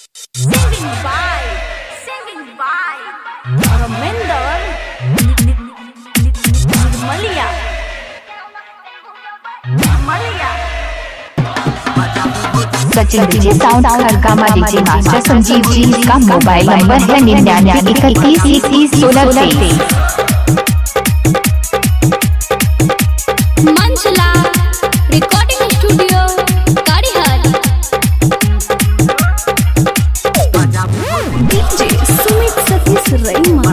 Singing by Raminder Nirmalia. Sachin DJ sound Khadkama DJ master Sanjeev ji का mobile number है 9931311623। Manchala recording studio Karihar. DJ Sumit Satish Raima.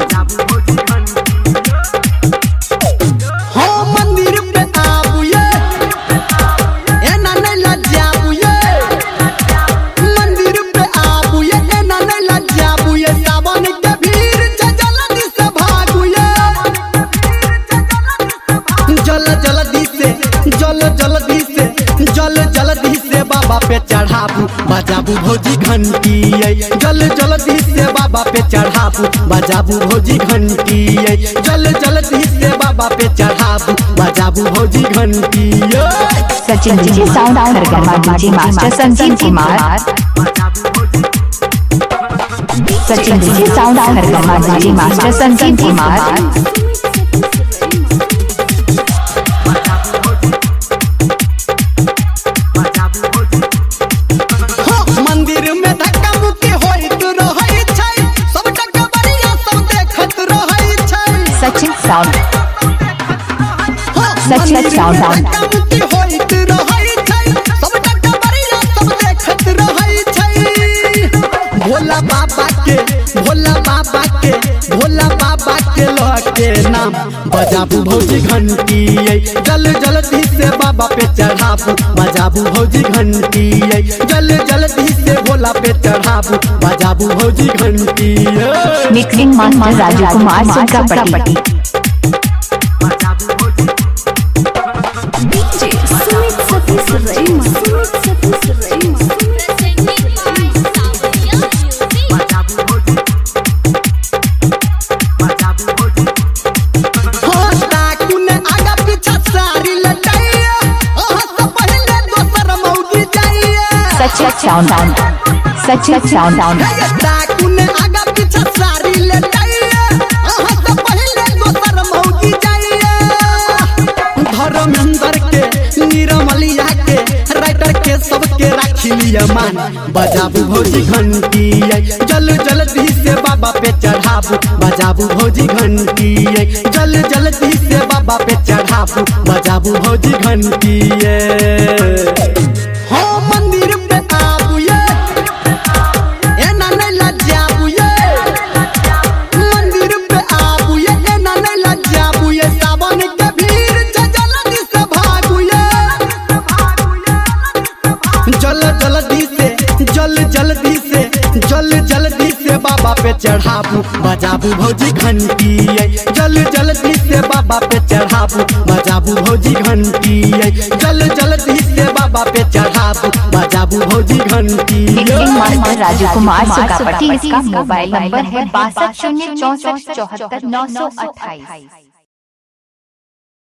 जल्दी से बाबा पे चढ़ाबू बजाबू भौजी घंटी जल्दी से बाबा पे चढ़ाबू बजाबू भौजी घंटी जल्दी से बाबा पे चढ़ाबू बजाबू भौजी घंटी। Sachin DJ sound Khadkama DJ master Sanjeev Kumar. Sachin DJ sound Khadkama DJ master Sanjeev Kumar. Sachin sound Sachin sound Bhola Baba के लके नाम बजाबू भौजी घंटी जल्दी से बाबा पे चढ़ाबू बजाबू भौजी घंटी जल्दी से भोला पे चढ़ाबू बजाबू भौजी घंटी। Mixing master Raju Kumar Sunkapatti. DJ Sumit Satish Raima. Sachin sound Dharmendra के निरमलिया के राइटर के सबके राखी लिया मान बजाबू भौजी घंटी जल्दी से बाबा पे चढ़ाबू बजाबू भौजी घंटी जल्दी से बाबा पे चढ़ाबू बजाबू भौजी घंटी। मंदिर पे आबू एना नहीं लजाबू मंदिर पे आबू एना नहीं लजाबू सावन के भीड़ जल्दी से भागू जल्दी से बाबा पे चढ़ाबू बजाबू भौजी घंटी जल्दी से बाबा पे चढ़ाबू बजाबू भौजी घंटी जल्दी से बाबा पे चढ़ाबू बजाबू भौजी घंटी। Mixing master Raju Kumar Sunkapatti. इसका मोबाइल नंबर है 62 064 74 928।